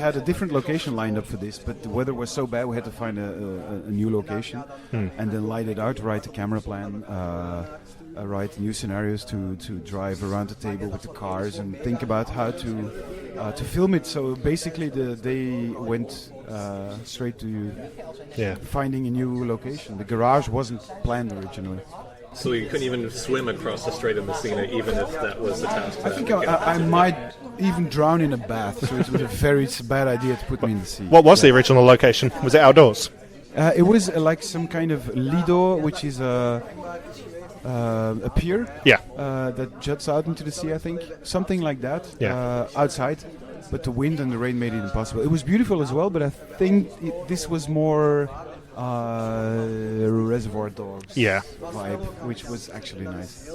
[SPEAKER 4] had a different location lined up for this, but the weather was so bad we had to find a new location and then light it out, write the camera plan, write new scenarios to drive around the table with the cars and think about how to film it. So basically, the day went straight to finding a new location. The garage wasn't planned originally.
[SPEAKER 2] So you couldn't even swim across the Strait of Messina, even if that was the task.
[SPEAKER 4] I think I might even drown in a bath, so it was a very bad idea to put me in the sea.
[SPEAKER 1] What was the original location? Was it outdoors?
[SPEAKER 4] It was like some kind of lido, which is a pier that juts out into the sea, I think. Something like that, outside. But the wind and the rain made it impossible. It was beautiful as well, but I think this was more Reservoir Dogs vibe, which was actually nice.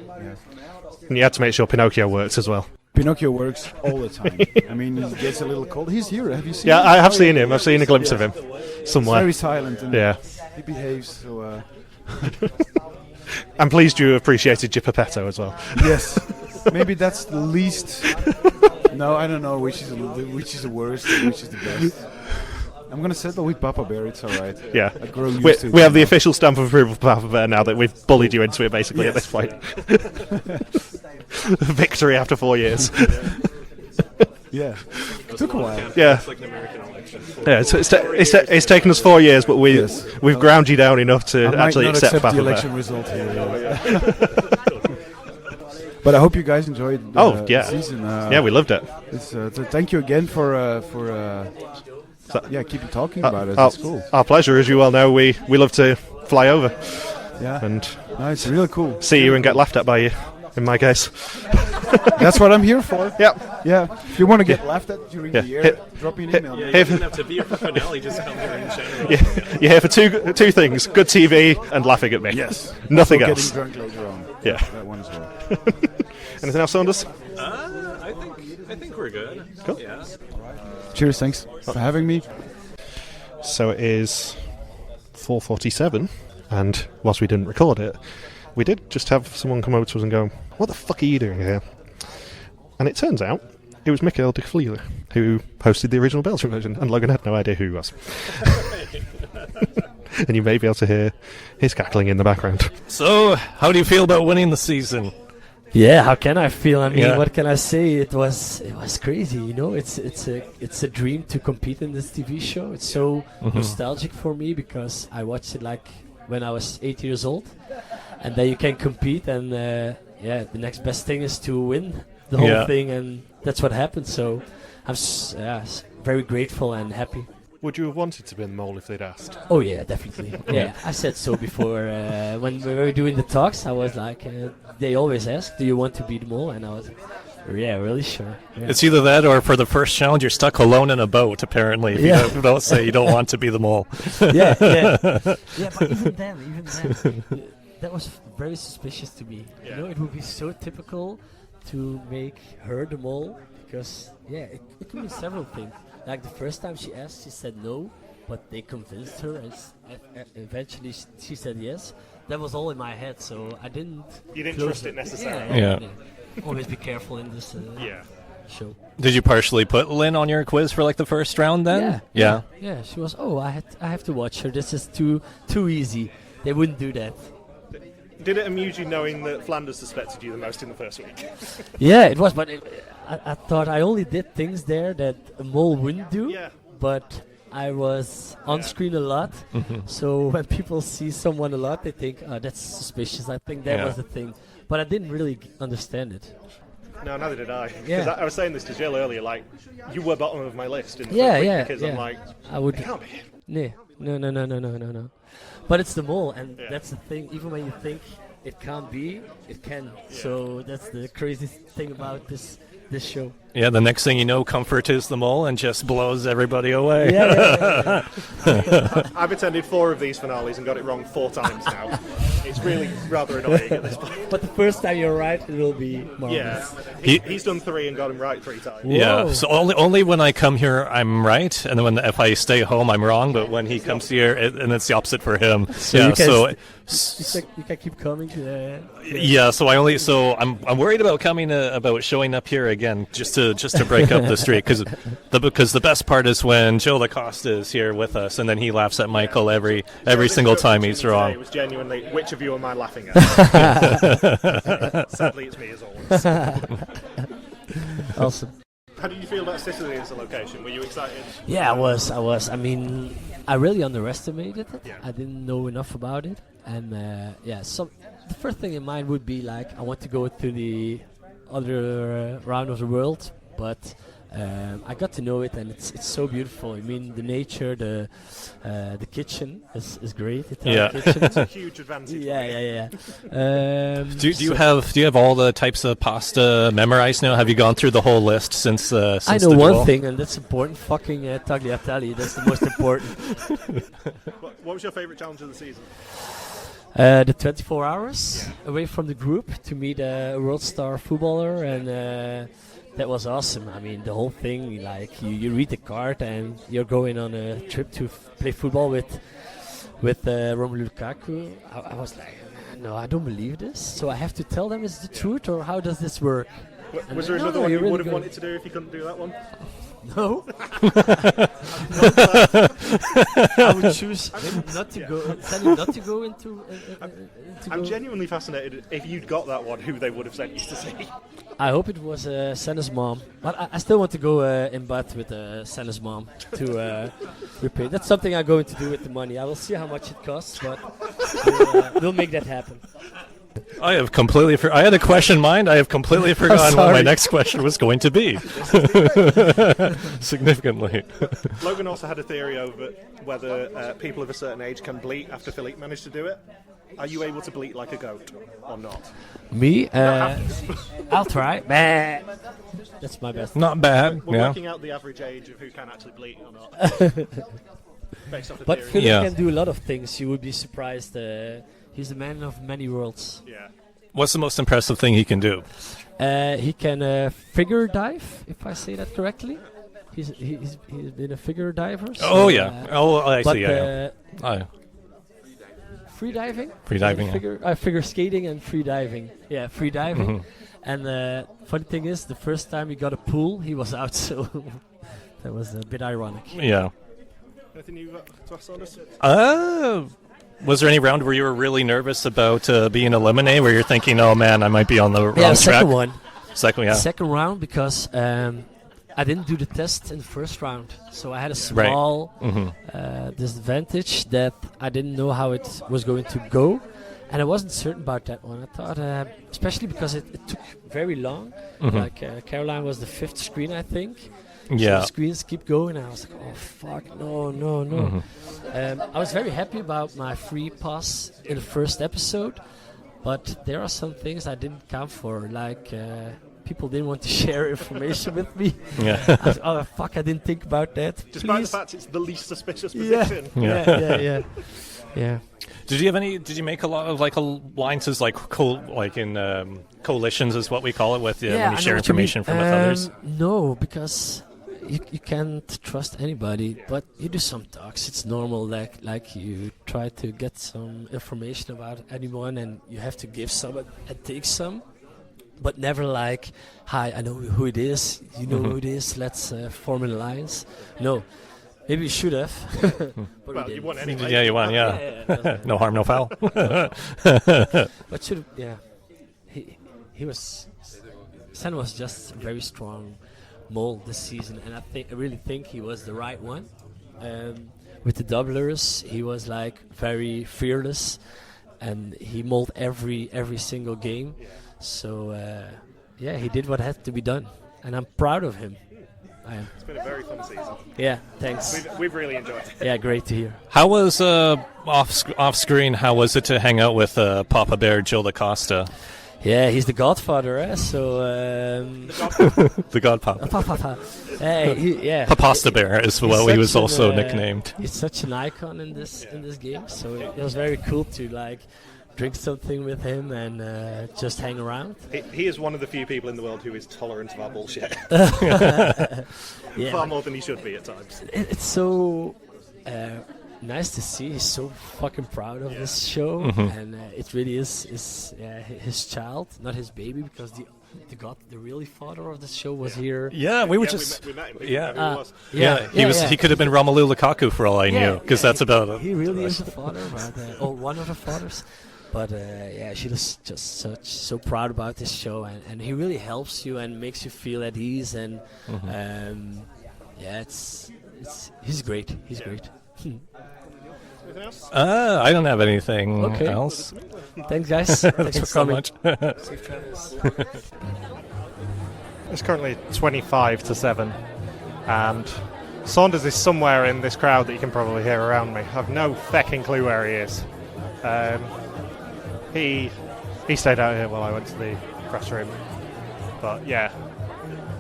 [SPEAKER 4] Yeah.
[SPEAKER 1] And you had to make sure Pinocchio works as well.
[SPEAKER 4] Pinocchio works all the time. I mean, he gets a little cold. He's here. Have you seen him?
[SPEAKER 1] Yeah, I have seen him. I've seen a glimpse of him somewhere.
[SPEAKER 4] He's very silent and he behaves. So.
[SPEAKER 1] I'm pleased you appreciated Geppetto as well.
[SPEAKER 4] Yes. Maybe that's the least. No, I don't know which is the worst and which is the best. I'm going to settle with Papa Bear, it's alright.
[SPEAKER 1] Yeah.
[SPEAKER 4] I grow used to it.
[SPEAKER 1] We have the official stamp of approval for Papa Bear now that we've bullied you into it basically at this point. Victory after 4 years.
[SPEAKER 4] Yeah. It took a while.
[SPEAKER 1] Yeah.
[SPEAKER 2] It's like an American election.
[SPEAKER 1] Yeah, it's taken us 4 years, but we've ground you down enough to actually accept
[SPEAKER 4] the
[SPEAKER 1] Papa
[SPEAKER 4] election
[SPEAKER 1] Bear.
[SPEAKER 4] result here. But I hope you guys enjoyed the season.
[SPEAKER 1] Yeah, we loved it.
[SPEAKER 4] Thank you again for keep talking about it. It's cool.
[SPEAKER 1] Our pleasure, as you well know. We love to fly over.
[SPEAKER 4] Yeah.
[SPEAKER 1] And
[SPEAKER 4] it's really cool.
[SPEAKER 1] See you and get laughed at by you, in my case.
[SPEAKER 4] That's what I'm here for.
[SPEAKER 1] Yep.
[SPEAKER 4] Yeah. If you want to get laughed at during the year, drop me an email.
[SPEAKER 2] Yeah, you didn't have to be here for finale, just come here in general.
[SPEAKER 1] You're here for two things: good TV and laughing at me.
[SPEAKER 4] Yes.
[SPEAKER 1] Nothing
[SPEAKER 4] Getting
[SPEAKER 1] else.
[SPEAKER 4] drunk later on.
[SPEAKER 1] Yeah.
[SPEAKER 4] That one as well.
[SPEAKER 1] Anything else, Saunders?
[SPEAKER 2] I think we're good.
[SPEAKER 1] Cool.
[SPEAKER 2] Yeah.
[SPEAKER 4] Cheers. Thanks for having me.
[SPEAKER 1] So it is 4:47, and whilst we didn't record it, we did just have someone come over to us and go, "What the fuck are you doing here?" And it turns out it was Michael de Vliele who hosted the original Belgian version, and Logan had no idea who he was. And you may be able to hear his cackling in the background.
[SPEAKER 5] So, how do you feel about winning the season? Yeah, how can I feel? I mean,
[SPEAKER 2] Yeah.
[SPEAKER 5] what can I say? It was crazy, you know. It's a dream to compete in this TV show. It's so nostalgic for me because I watched it like when I was 8 years old, and then you can compete, and the next best thing is to win the whole thing, and that's what happened. So I'm very grateful and happy.
[SPEAKER 1] Would you have wanted to be the mole if they'd asked?
[SPEAKER 5] Oh yeah, definitely. Yeah, I said so before when we were doing the talks. I was like, they always ask, "Do you want to be the mole?" And I was, yeah, really sure. Yeah.
[SPEAKER 2] It's either that or for the first challenge, you're stuck alone in a boat, apparently, if you don't say you don't want to be the mole.
[SPEAKER 5] yeah. But even then, that was very suspicious to me.
[SPEAKER 1] Yeah.
[SPEAKER 5] You know, it would be so typical to make her the mole because, it could be several things. Like the first time she asked, she said no, but they convinced her, and eventually she said yes. That was all in my head, so I didn't.
[SPEAKER 1] You didn't trust it necessarily.
[SPEAKER 2] Yeah.
[SPEAKER 5] Always be careful in this show.
[SPEAKER 2] Did you partially put Lynn on your quiz for like the first round then? Yeah.
[SPEAKER 5] Yeah, she was. Oh, I have to watch her. This is too easy. They wouldn't do that.
[SPEAKER 1] Did it amuse you knowing that Flanders suspected you the most in the first week?
[SPEAKER 5] Yeah, it was, but I thought I only did things there that a mole wouldn't do.
[SPEAKER 1] Yeah.
[SPEAKER 5] But I was on screen a lot, so when people see someone a lot, they think, "Oh, that's suspicious." I think that was the thing, but I didn't really understand it.
[SPEAKER 1] No, neither did I. Because I was saying this to Gilles earlier, like, you were bottom of my list in the
[SPEAKER 5] Yeah,
[SPEAKER 1] first week
[SPEAKER 5] yeah,
[SPEAKER 1] because
[SPEAKER 5] yeah.
[SPEAKER 1] I'm like,
[SPEAKER 5] I would.
[SPEAKER 1] it can't be.
[SPEAKER 5] No. But it's the mole, and that's the thing. Even when you think it can't be, it can.
[SPEAKER 1] Yeah.
[SPEAKER 5] So that's the crazy thing about this show.
[SPEAKER 2] Yeah, the next thing you know, Comfort is the mole and just blows everybody away.
[SPEAKER 5] Yeah.
[SPEAKER 1] I've attended 4 of these finales and got it wrong 4 times now. It's really rather annoying at this point.
[SPEAKER 5] But the first time you're right, it will be marvelous.
[SPEAKER 1] Yeah, he's done 3 and got him right 3 times.
[SPEAKER 2] Yeah,
[SPEAKER 5] Whoa.
[SPEAKER 2] so only when I come here I'm right, and then if I stay home I'm wrong. But when he comes here, and it's the opposite for him.
[SPEAKER 5] You can keep coming.
[SPEAKER 2] So I'm worried about about showing up here again just to break up the streak because the best part is when Joe Lacoste is here with us and then he laughs at Michael every single time he's wrong.
[SPEAKER 1] It was genuinely, which of you am I laughing at? Sadly, it's me as always.
[SPEAKER 5] Awesome.
[SPEAKER 1] How did you feel about Sicily as a location? Were you excited?
[SPEAKER 5] Yeah, I was. I mean, I really underestimated it.
[SPEAKER 1] Yeah.
[SPEAKER 5] I didn't know enough about it, and the first thing in mind would be like I want to go to the other round of the world, but I got to know it, and it's so beautiful. I mean, the nature, the kitchen is great. Italian kitchen.
[SPEAKER 1] It's a huge advantage.
[SPEAKER 5] Yeah.
[SPEAKER 2] Do you have all the types of pasta memorized now? Have you gone through the whole list since
[SPEAKER 5] I know
[SPEAKER 2] the
[SPEAKER 5] one
[SPEAKER 2] duel?
[SPEAKER 5] thing, and that's important. Fucking tagliatelle. That's the most important.
[SPEAKER 1] What was your favourite challenge of the season?
[SPEAKER 5] The 24 hours away from the group to meet a world star footballer, and that was awesome. I mean, the whole thing, like you read the card and you're going on a trip to play football with Romelu Lukaku. I was like, no, I don't believe this. So I have to tell them it's the truth, or how does this work?
[SPEAKER 1] Was there another one you would have wanted to do if you couldn't do that one?
[SPEAKER 5] No. I would choose him not to go. Tell him not to go into.
[SPEAKER 1] I'm genuinely fascinated if you'd got that one, who they would have sent you to see.
[SPEAKER 5] I hope it was Senne's mom, but I still want to go in bed with Senne's mom to repay. That's something I'm going to do with the money. I will see how much it costs, but we'll make that happen.
[SPEAKER 2] I have completely. I had a question in mind. I have completely forgotten what my next question was going to be. Significantly.
[SPEAKER 1] Logan also had a theory over whether people of a certain age can bleat after Philippe managed to do it. Are you able to bleat like a goat or not?
[SPEAKER 5] Me? I'll try. That's my best.
[SPEAKER 2] Not bad.
[SPEAKER 1] We're working out the average age of who can actually bleat or not. Based off the
[SPEAKER 5] But
[SPEAKER 1] theory.
[SPEAKER 5] Philippe can do a lot of things. You would be surprised. He's a man of many worlds.
[SPEAKER 1] Yeah.
[SPEAKER 2] What's the most impressive thing he can do?
[SPEAKER 5] He can figure dive, if I say that correctly. He's been a figure diver. So,
[SPEAKER 2] I see.
[SPEAKER 5] Free diving.
[SPEAKER 2] Free diving.
[SPEAKER 5] Figure skating and free diving. Yeah, free diving. And funny thing is, the first time he got a pool, he was out. So that was a bit ironic.
[SPEAKER 2] Yeah.
[SPEAKER 1] Anything you to ask on us?
[SPEAKER 2] Was there any round where you were really nervous about being eliminated, where you're thinking, "Oh man, I might be on the wrong track"?
[SPEAKER 5] Second one.
[SPEAKER 2] Second
[SPEAKER 5] round because I didn't do the test in the first round, so I had a small disadvantage that I didn't know how it was going to go, and I wasn't certain about that one. I thought, especially because it took very long. Like Caroline was the 5th screen, I think.
[SPEAKER 2] Yeah.
[SPEAKER 5] So the screens keep going, and I was like, "Oh fuck, no." I was very happy about my free pass in the first episode, but there are some things I didn't count for, like people didn't want to share information with me.
[SPEAKER 2] Yeah.
[SPEAKER 5] Oh fuck, I didn't think about that.
[SPEAKER 1] Despite the fact it's the least suspicious position.
[SPEAKER 5] Yeah.
[SPEAKER 2] Did you make a lot of like alliances, like in coalitions is what we call it, with when you share information from with others?
[SPEAKER 5] No, because you can't trust anybody, but you do some talks. It's normal, like you try to get some information about anyone, and you have to give some and take some, but never like, "Hi, I know who it is. You know who it is. Let's form an alliance." No, maybe we should have. But
[SPEAKER 1] Well, you won anyway.
[SPEAKER 2] Yeah, you won. Yeah. No harm, no foul.
[SPEAKER 5] But should he was Senne was just very strong Mol this season, and I really think he was the right one. With the doublers, he was like very fearless, and he molded every single game. So he did what had to be done, and I'm proud of him. I am.
[SPEAKER 1] It's been a very fun season.
[SPEAKER 5] Yeah, thanks.
[SPEAKER 1] We've really enjoyed it.
[SPEAKER 5] Yeah, great to hear.
[SPEAKER 2] How was off screen? How was it to hang out with Papa Bear, Gilles da Costa?
[SPEAKER 5] Yeah, he's the godfather, so...
[SPEAKER 2] The godpapa.
[SPEAKER 5] Papasta
[SPEAKER 2] Bear is what he was also nicknamed.
[SPEAKER 5] He's such an icon in this game, so it was very cool to like drink something with him and just hang around.
[SPEAKER 1] He is one of the few people in the world who is tolerant of our bullshit. Far more than he should be at times.
[SPEAKER 5] It's so nice to see. He's so fucking proud of this show, and it really is his child, not his baby, because the really father of the show was here.
[SPEAKER 2] Yeah, we met him. He could have been Romelu Lukaku for all I knew, because that's about it.
[SPEAKER 5] He really is the father, or one of the fathers. But she was just so proud about this show, and he really helps you and makes you feel at ease, and he's great. He's great.
[SPEAKER 1] Anything else?
[SPEAKER 2] I don't have anything else.
[SPEAKER 5] Thanks, guys. Thanks for
[SPEAKER 2] so
[SPEAKER 5] coming.
[SPEAKER 2] much.
[SPEAKER 5] Safe travels.
[SPEAKER 1] It's currently 25-7, and Saunders is somewhere in this crowd that you can probably hear around me. I've no fecking clue where he is. He stayed out here while I went to the press room, but yeah,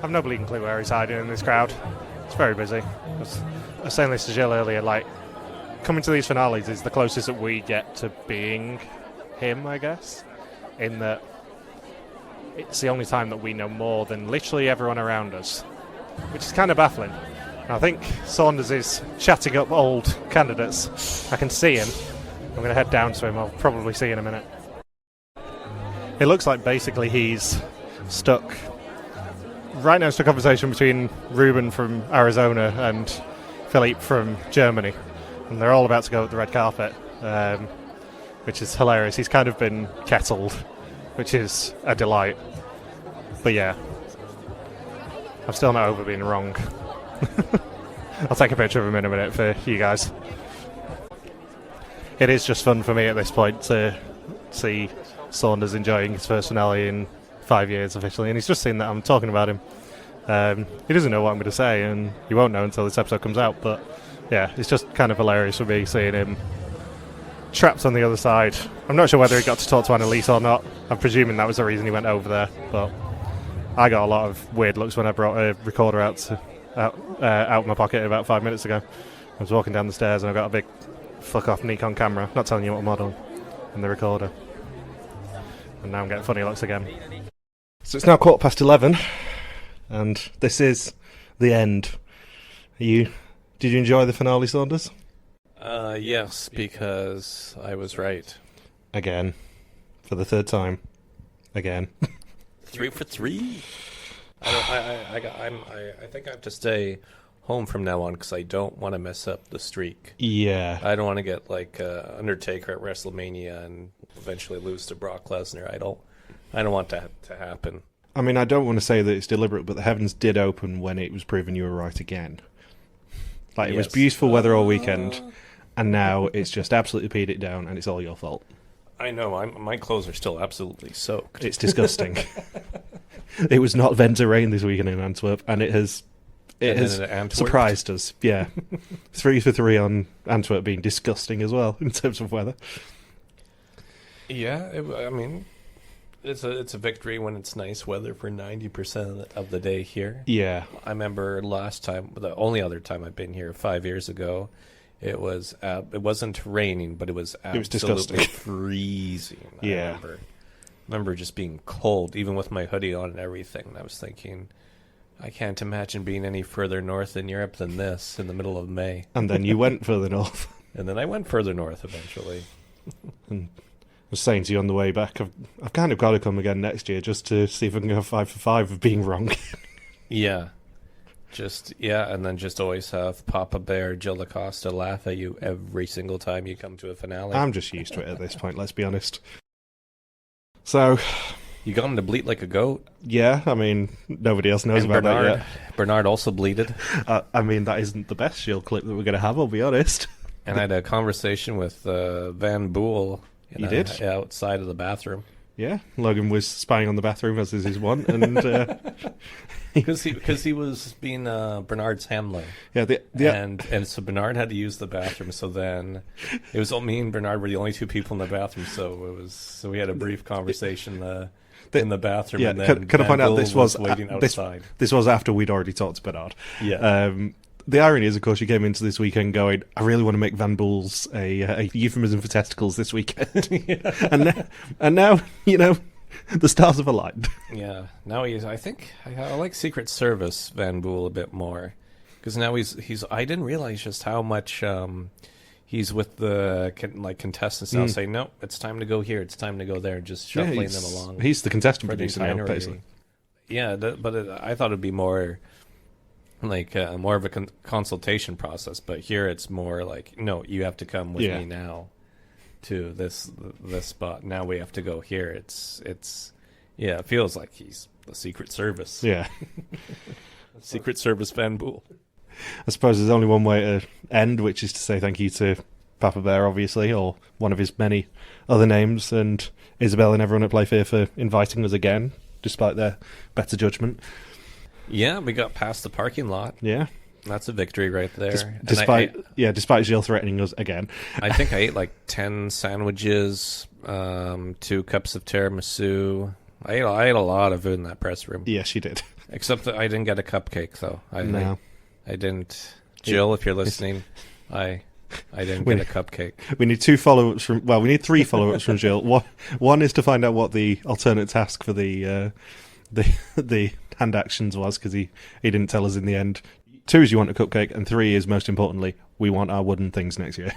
[SPEAKER 1] I've no bleeding clue where he's hiding in this crowd. It's very busy. I was saying this to Gilles earlier, like, coming to these finales is the closest that we get to being him, I guess, in that it's the only time that we know more than literally everyone around us, which is kind of baffling. And I think Saunders is chatting up old candidates. I can see him. I'm going to head down to him. I'll probably see in a minute. It looks like basically he's stuck. Right now it's a conversation between Ruben from Arizona and Philippe from Germany, and they're all about to go at the red carpet, which is hilarious. He's kind of been kettled, which is a delight. But yeah, I'm still not over being wrong. I'll take a picture of him in a minute for you guys. It is just fun for me at this point to see Saunders enjoying his first finale in 5 years officially, and he's just seen that I'm talking about him. He doesn't know what I'm going to say, and he won't know until this episode comes out, but yeah, it's just kind of hilarious for me seeing him trapped on the other side. I'm not sure whether he got to talk to Annalise or not. I'm presuming that was the reason he went over there, but I got a lot of weird looks when I brought a recorder out of my pocket about 5 minutes ago. I was walking down the stairs and I got a big fuck off Nikon camera, not telling you what model, and the recorder. And now I'm getting funny looks again. So it's now 11:15, and this is the end. Did you enjoy the finale, Saunders?
[SPEAKER 2] Yes, because I was right.
[SPEAKER 1] Again. For the third time. Again.
[SPEAKER 2] 3 for 3. I think I have to stay home from now on because I don't want to mess up the streak.
[SPEAKER 1] Yeah.
[SPEAKER 2] I don't want to get like Undertaker at WrestleMania and eventually lose to Brock Lesnar. I don't want that to happen.
[SPEAKER 1] I mean, I don't want to say that it's deliberate, but the heavens did open when it was proven you were right again. Like, it was beautiful weather all weekend, and now it's just absolutely peed it down, and it's all your fault.
[SPEAKER 2] I know. My clothes are still absolutely soaked.
[SPEAKER 1] It's disgusting. It was not meant to rain this weekend in Antwerp, and it has surprised us. Yeah. 3 for 3 on Antwerp being disgusting as well, in terms of weather.
[SPEAKER 2] Yeah, I mean... It's a victory when it's nice weather for 90% of the day here.
[SPEAKER 1] Yeah.
[SPEAKER 2] I remember last time, the only other time I've been here 5 years ago, it wasn't raining, but it was absolutely freezing.
[SPEAKER 1] Yeah.
[SPEAKER 2] I remember just being cold, even with my hoodie on and everything. And I was thinking, I can't imagine being any further north in Europe than this in the middle of May.
[SPEAKER 1] And then you went further north.
[SPEAKER 2] And then I went further north eventually.
[SPEAKER 1] And I was saying to you on the way back, I've kind of got to come again next year just to see if I can go 5 for 5 of being wrong.
[SPEAKER 2] Yeah. And then just always have Papa Bear, Gilles Lacosta laugh at you every single time you come to a finale.
[SPEAKER 1] I'm just used to it at this point, let's be honest. So...
[SPEAKER 2] You got him to bleat like a goat?
[SPEAKER 1] Yeah, I mean, nobody else knows about that yet.
[SPEAKER 2] Bernard also bleated.
[SPEAKER 1] I mean, that isn't the best Shield clip that we're going to have, I'll be honest.
[SPEAKER 2] And I had a conversation with Van Boel...
[SPEAKER 1] You did?
[SPEAKER 2] Outside of the bathroom.
[SPEAKER 1] Yeah, Logan was spying on the bathroom, as is his want, and...
[SPEAKER 2] Because he was being Bernard's handler.
[SPEAKER 1] Yeah,
[SPEAKER 2] and so Bernard had to use the bathroom, so then it was me and Bernard were the only two people in the bathroom, so we had a brief conversation in the bathroom, and then
[SPEAKER 1] can I point out
[SPEAKER 2] this was waiting outside.
[SPEAKER 1] This was after we'd already talked to Bernard.
[SPEAKER 2] Yeah.
[SPEAKER 1] The irony is, of course, you came into this weekend going, I really want to make Van Boel's a euphemism for testicles this weekend. Yeah. and now, the stars have aligned.
[SPEAKER 2] Yeah. Now I think I like Secret Service Van Boel a bit more. Because now he's I didn't realize just how much he's with the contestants now saying, no, it's time to go here, it's time to go there, just shuffling them along.
[SPEAKER 1] He's the contestant producer now, basically.
[SPEAKER 2] Yeah, I thought it'd be more... more of a consultation process, but here it's more like, no, you have to come with me now to this spot. Now we have to go here. It feels like he's the Secret Service.
[SPEAKER 1] Yeah.
[SPEAKER 2] Secret Service Van Boel.
[SPEAKER 1] I suppose there's only one way to end, which is to say thank you to Papa Bear, obviously, or one of his many other names, and Isabel and everyone at Playfair for inviting us again, despite their better judgment.
[SPEAKER 2] Yeah, we got past the parking lot.
[SPEAKER 1] Yeah.
[SPEAKER 2] That's a victory right there.
[SPEAKER 1] Despite Gilles threatening us again.
[SPEAKER 2] I think I ate like 10 sandwiches, 2 cups of tiramisu. I ate a lot of food in that press room.
[SPEAKER 1] Yes, you did.
[SPEAKER 2] Except that I didn't get a cupcake, though.
[SPEAKER 1] No.
[SPEAKER 2] I didn't. Jill, if you're listening, I didn't get a cupcake.
[SPEAKER 1] We need 2 follow-ups from... Well, we need 3 follow-ups from Jill. One is to find out what the alternate task for the hand actions was, because he didn't tell us in the end. 2 is you want a cupcake, and 3 is, most importantly, we want our wooden things next year.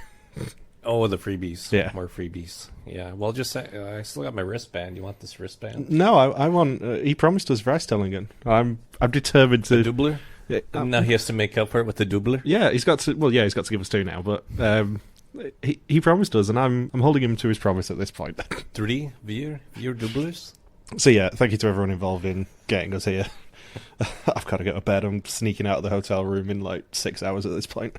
[SPEAKER 2] Oh, the freebies.
[SPEAKER 1] Yeah.
[SPEAKER 2] More freebies. Yeah, well, just say, I still got my wristband. You want this wristband?
[SPEAKER 1] No, I want... he promised us Vrijstellingen. I'm determined to...
[SPEAKER 2] The doubler? Yeah, now he has to make up for it with the doubler?
[SPEAKER 1] Yeah, he's got to... Well, yeah, he's got to give us 2 now, but... He promised us, and I'm holding him to his promise at this point.
[SPEAKER 2] 3 vier doublers?
[SPEAKER 1] So yeah, thank you to everyone involved in getting us here. I've got to go to bed. I'm sneaking out of the hotel room in like 6 hours at this point.